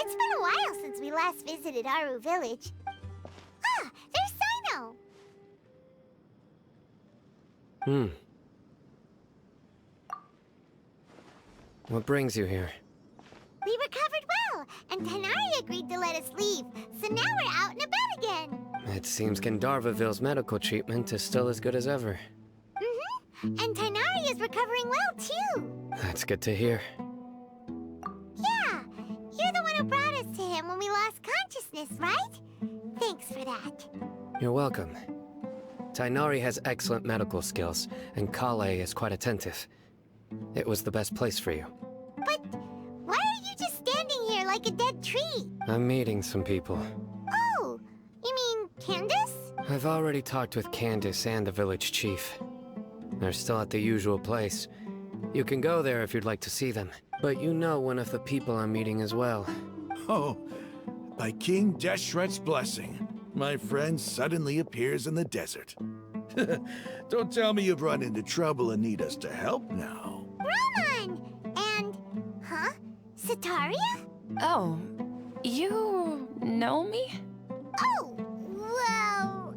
It's been a while since we last visited Aru Village. Ah, there's Sino! What brings you here? We recovered well, and Tanari agreed to let us leave, so now we're out and about again. It seems Gandharvaville's medical treatment is still as good as ever. And Tanari is recovering well, too. That's good to hear. Yeah, you're the one who brought us to him when we lost consciousness, right? Thanks for that. You're welcome. Tainari has excellent medical skills, and Kale is quite attentive. It was the best place for you. But why are you just standing here like a dead tree? I'm meeting some people. Oh, you mean Candace? I've already talked with Candace and the village chief. They're still at the usual place. You can go there if you'd like to see them. But you know one of the people I'm meeting as well. Oh, by King Deshret's blessing, my friend suddenly appears in the desert. Don't tell me you've run into trouble and need us to help now. Roman! And... huh? Sataria? Oh, you know me? Oh, well,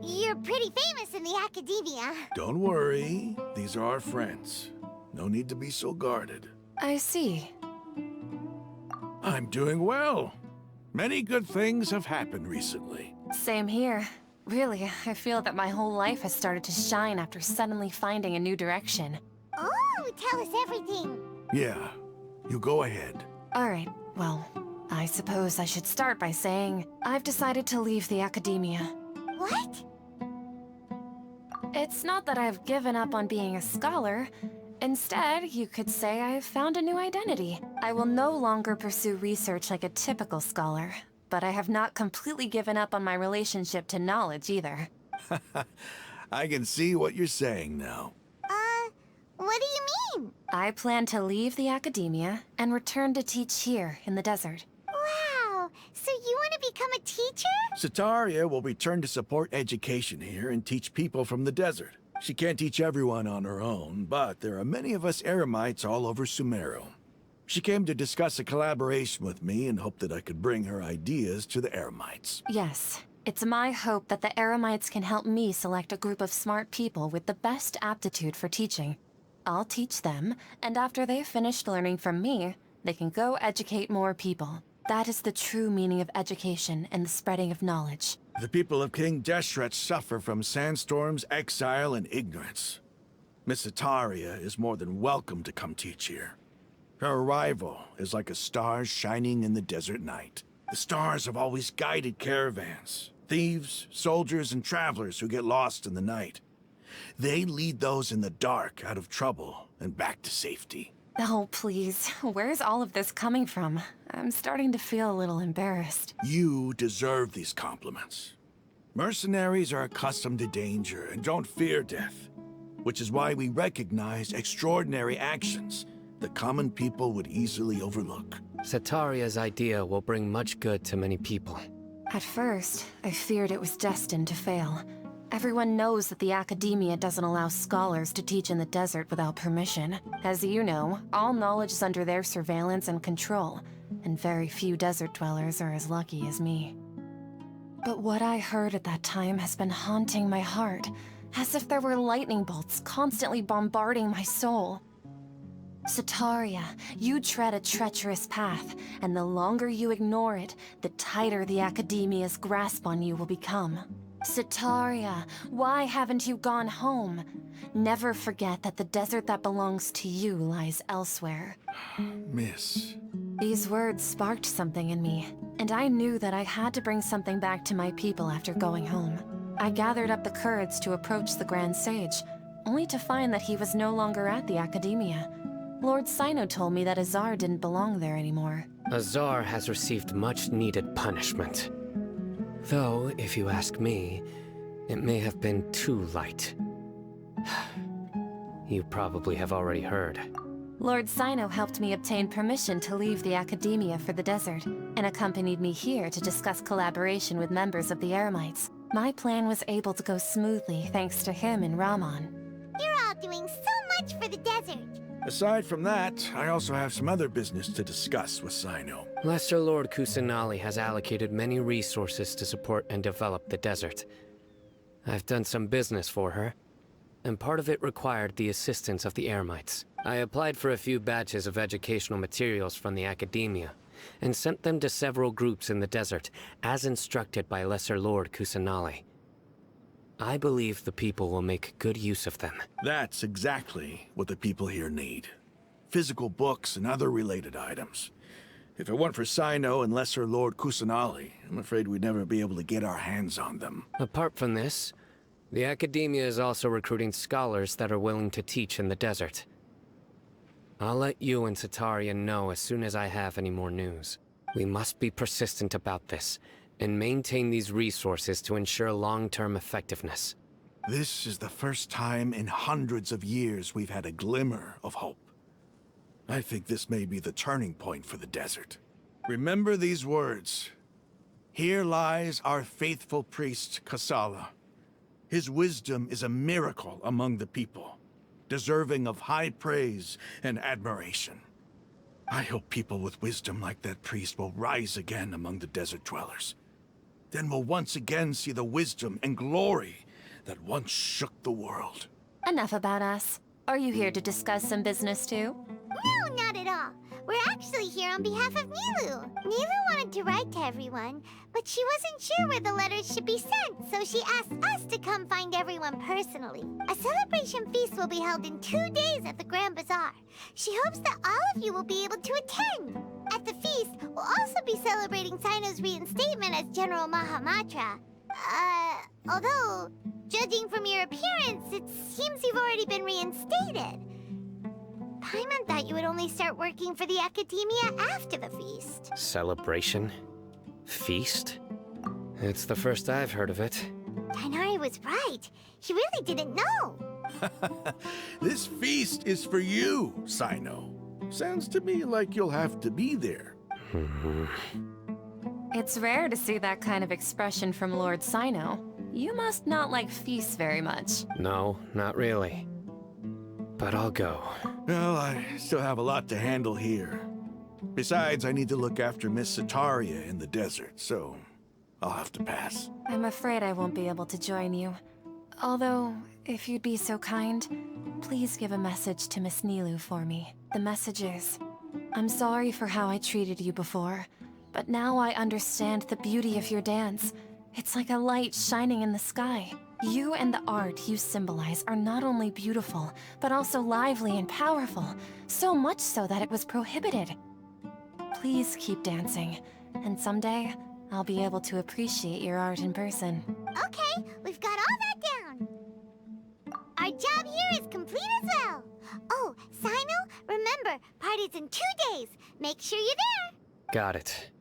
you're pretty famous in the academia. Don't worry, these are our friends. No need to be so guarded. I see. I'm doing well. Many good things have happened recently. Same here. Really, I feel that my whole life has started to shine after suddenly finding a new direction. Oh, tell us everything. Yeah, you go ahead. Alright, well, I suppose I should start by saying I've decided to leave the academia. What? It's not that I've given up on being a scholar. Instead, you could say I've found a new identity. I will no longer pursue research like a typical scholar, but I have not completely given up on my relationship to knowledge either. I can see what you're saying now. What do you mean? I plan to leave the academia and return to teach here in the desert. Wow, so you want to become a teacher? Sataria will return to support education here and teach people from the desert. She can't teach everyone on her own, but there are many of us Eremites all over Sumeru. She came to discuss a collaboration with me and hoped that I could bring her ideas to the Eremites. Yes, it's my hope that the Eremites can help me select a group of smart people with the best aptitude for teaching. I'll teach them, and after they've finished learning from me, they can go educate more people. That is the true meaning of education and the spreading of knowledge. The people of King Deshret suffer from sandstorms, exile, and ignorance. Miss Sataria is more than welcome to come teach here. Her arrival is like a star shining in the desert night. The stars have always guided caravans, thieves, soldiers, and travelers who get lost in the night. They lead those in the dark out of trouble and back to safety. Oh, please. Where's all of this coming from? I'm starting to feel a little embarrassed. You deserve these compliments. Mercenaries are accustomed to danger and don't fear death, which is why we recognize extraordinary actions that common people would easily overlook. Sataria's idea will bring much good to many people. At first, I feared it was destined to fail. Everyone knows that the academia doesn't allow scholars to teach in the desert without permission. As you know, all knowledge is under their surveillance and control, and very few desert dwellers are as lucky as me. But what I heard at that time has been haunting my heart, as if there were lightning bolts constantly bombarding my soul. Sataria, you tread a treacherous path, and the longer you ignore it, the tighter the academia's grasp on you will become. Sataria, why haven't you gone home? Never forget that the desert that belongs to you lies elsewhere. Miss. These words sparked something in me, and I knew that I had to bring something back to my people after going home. I gathered up the courage to approach the Grand Sage, only to find that he was no longer at the academia. Lord Sino told me that Azar didn't belong there anymore. Azar has received much-needed punishment. Though, if you ask me, it may have been too light. You probably have already heard. Lord Sino helped me obtain permission to leave the academia for the desert, and accompanied me here to discuss collaboration with members of the Eremites. My plan was able to go smoothly thanks to him and Rahman. You're all doing so much for the desert. Aside from that, I also have some other business to discuss with Sino. Lesser Lord Kusanali has allocated many resources to support and develop the desert. I've done some business for her, and part of it required the assistance of the Eremites. I applied for a few batches of educational materials from the academia, and sent them to several groups in the desert, as instructed by Lesser Lord Kusanali. I believe the people will make good use of them. That's exactly what the people here need. Physical books and other related items. If it weren't for Sino and Lesser Lord Kusanali, I'm afraid we'd never be able to get our hands on them. Apart from this, the academia is also recruiting scholars that are willing to teach in the desert. I'll let you and Sataria know as soon as I have any more news. We must be persistent about this, and maintain these resources to ensure long-term effectiveness. This is the first time in hundreds of years we've had a glimmer of hope. I think this may be the turning point for the desert. Remember these words. Here lies our faithful priest, Kasala. His wisdom is a miracle among the people, deserving of high praise and admiration. I hope people with wisdom like that priest will rise again among the desert dwellers. Then we'll once again see the wisdom and glory that once shook the world. Enough about us. Are you here to discuss some business too? No, not at all. We're actually here on behalf of Nilu. Nilu wanted to write to everyone, but she wasn't sure where the letters should be sent, so she asked us to come find everyone personally. A celebration feast will be held in 2 days at the Grand Bazaar. She hopes that all of you will be able to attend. At the feast, we'll also be celebrating Sino's reinstatement as General Mahamatra. Although, judging from your appearance, it seems you've already been reinstated. Paimon thought you would only start working for the Academia after the feast. Celebration? Feast? It's the first I've heard of it. Tainari was right. He really didn't know. This feast is for you, Sino. Sounds to me like you'll have to be there. It's rare to see that kind of expression from Lord Sino. You must not like feasts very much. No, not really. But I'll go. Well, I still have a lot to handle here. Besides, I need to look after Miss Sataria in the desert, so I'll have to pass. I'm afraid I won't be able to join you. Although, if you'd be so kind, please give a message to Miss Nilu for me. The message is, I'm sorry for how I treated you before, but now I understand the beauty of your dance. It's like a light shining in the sky. You and the art you symbolize are not only beautiful, but also lively and powerful, so much so that it was prohibited. Please keep dancing, and someday, I'll be able to appreciate your art in person. Okay, we've got all that down. Our job here is complete as well. Oh, Sino, remember, party's in 2 days. Make sure you're there. Got it.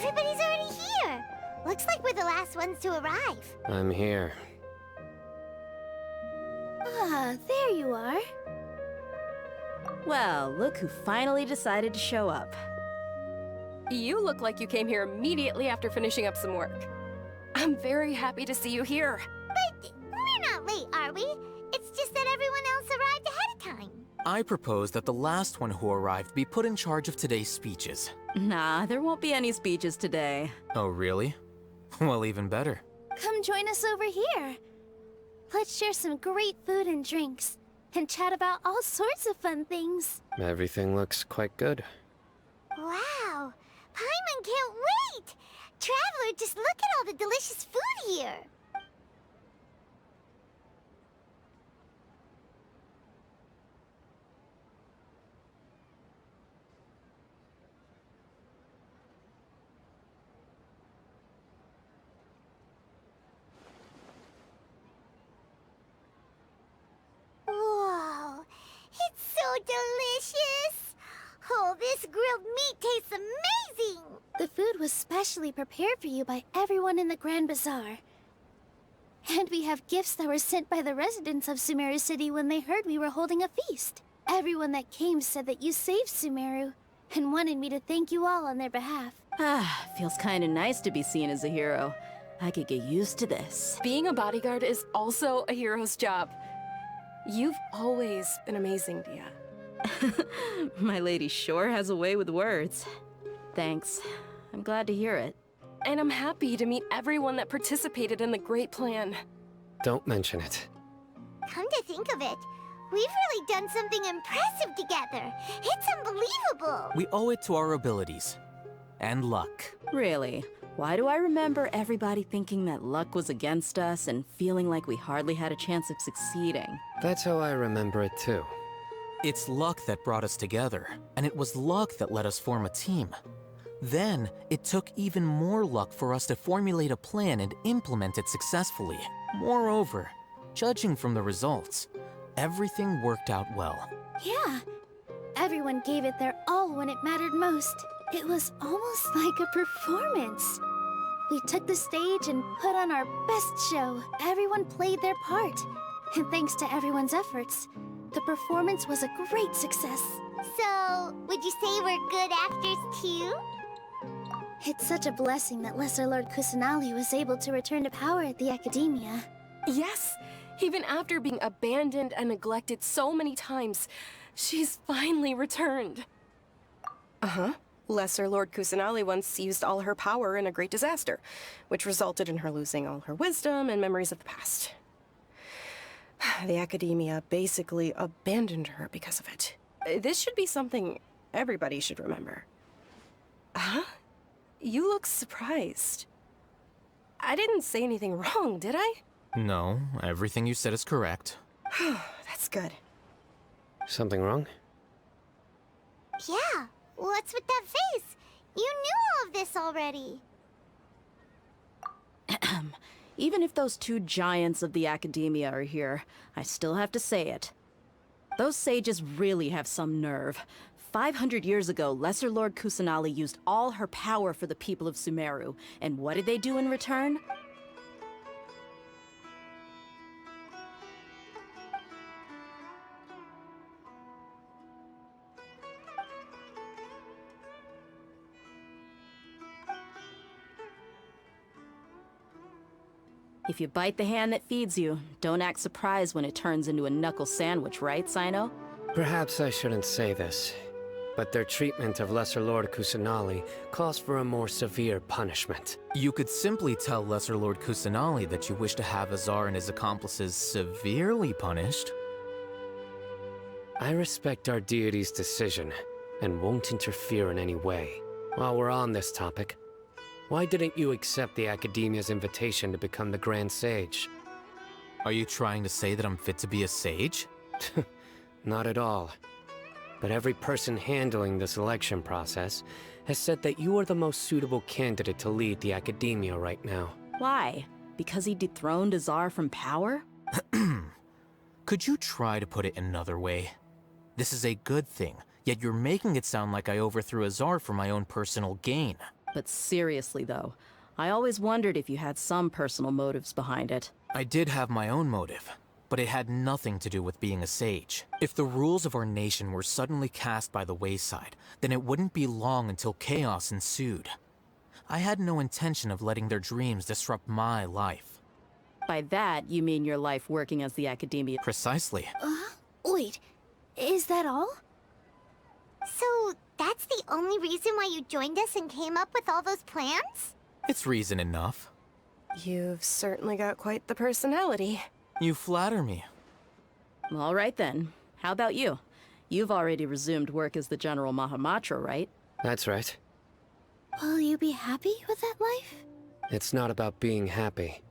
Everybody's already here. Looks like we're the last ones to arrive. I'm here. Ah, there you are. Well, look who finally decided to show up. You look like you came here immediately after finishing up some work. I'm very happy to see you here. But we're not late, are we? It's just that everyone else arrived ahead of time. I propose that the last one who arrived be put in charge of today's speeches. Nah, there won't be any speeches today. Oh, really? Well, even better. Come join us over here. Let's share some great food and drinks, and chat about all sorts of fun things. Everything looks quite good. Wow! Paimon can't wait! Traveler, just look at all the delicious food here! Whoa! It's so delicious! Oh, this grilled meat tastes amazing! The food was specially prepared for you by everyone in the Grand Bazaar. And we have gifts that were sent by the residents of Sumeru City when they heard we were holding a feast. Everyone that came said that you saved Sumeru, and wanted me to thank you all on their behalf. Ah, feels kinda nice to be seen as a hero. I could get used to this. Being a bodyguard is also a hero's job. You've always been amazing, Dia. My lady sure has a way with words. Thanks. I'm glad to hear it. And I'm happy to meet everyone that participated in the great plan. Don't mention it. Come to think of it, we've really done something impressive together. It's unbelievable! We owe it to our abilities. And luck. Really? Why do I remember everybody thinking that luck was against us and feeling like we hardly had a chance of succeeding? That's how I remember it too. It's luck that brought us together, and it was luck that let us form a team. Then, it took even more luck for us to formulate a plan and implement it successfully. Moreover, judging from the results, everything worked out well. Yeah, everyone gave it their all when it mattered most. It was almost like a performance. We took the stage and put on our best show. Everyone played their part. And thanks to everyone's efforts, the performance was a great success. So, would you say we're good actors too? It's such a blessing that Lesser Lord Kusanali was able to return to power at the Academia. Yes, even after being abandoned and neglected so many times, she's finally returned. Uh-huh. Lesser Lord Kusanali once used all her power in a great disaster, which resulted in her losing all her wisdom and memories of the past. The Academia basically abandoned her because of it. This should be something everybody should remember. Huh? You look surprised. I didn't say anything wrong, did I? No, everything you said is correct. That's good. Something wrong? Yeah, what's with that face? You knew all of this already. Even if those two giants of the Academia are here, I still have to say it. Those sages really have some nerve. 500 years ago, Lesser Lord Kusanali used all her power for the people of Sumeru, and what did they do in return? If you bite the hand that feeds you, don't act surprised when it turns into a knuckle sandwich, right, Sino? Perhaps I shouldn't say this, but their treatment of Lesser Lord Kusanali calls for a more severe punishment. You could simply tell Lesser Lord Kusanali that you wish to have Azar and his accomplices severely punished. I respect our deity's decision, and won't interfere in any way. While we're on this topic, why didn't you accept the Academia's invitation to become the Grand Sage? Are you trying to say that I'm fit to be a sage? Not at all. But every person handling the selection process has said that you are the most suitable candidate to lead the Academia right now. Why? Because he dethroned Azar from power? Could you try to put it another way? This is a good thing, yet you're making it sound like I overthrew Azar for my own personal gain. But seriously though, I always wondered if you had some personal motives behind it. I did have my own motive, but it had nothing to do with being a sage. If the rules of our nation were suddenly cast by the wayside, then it wouldn't be long until chaos ensued. I had no intention of letting their dreams disrupt my life. By that, you mean your life working as the academia. Precisely. Wait, is that all? So, that's the only reason why you joined us and came up with all those plans? It's reason enough. You've certainly got quite the personality. You flatter me. All right then. How about you? You've already resumed work as the General Mahamatra, right? That's right. Will you be happy with that life? It's not about being happy.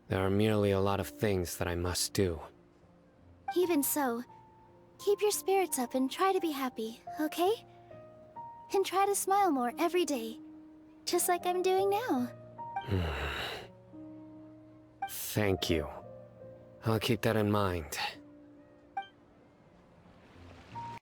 There are merely a lot of things that I must do. Even so, keep your spirits up and try to be happy, okay? And try to smile more every day, just like I'm doing now. Thank you. I'll keep that in mind.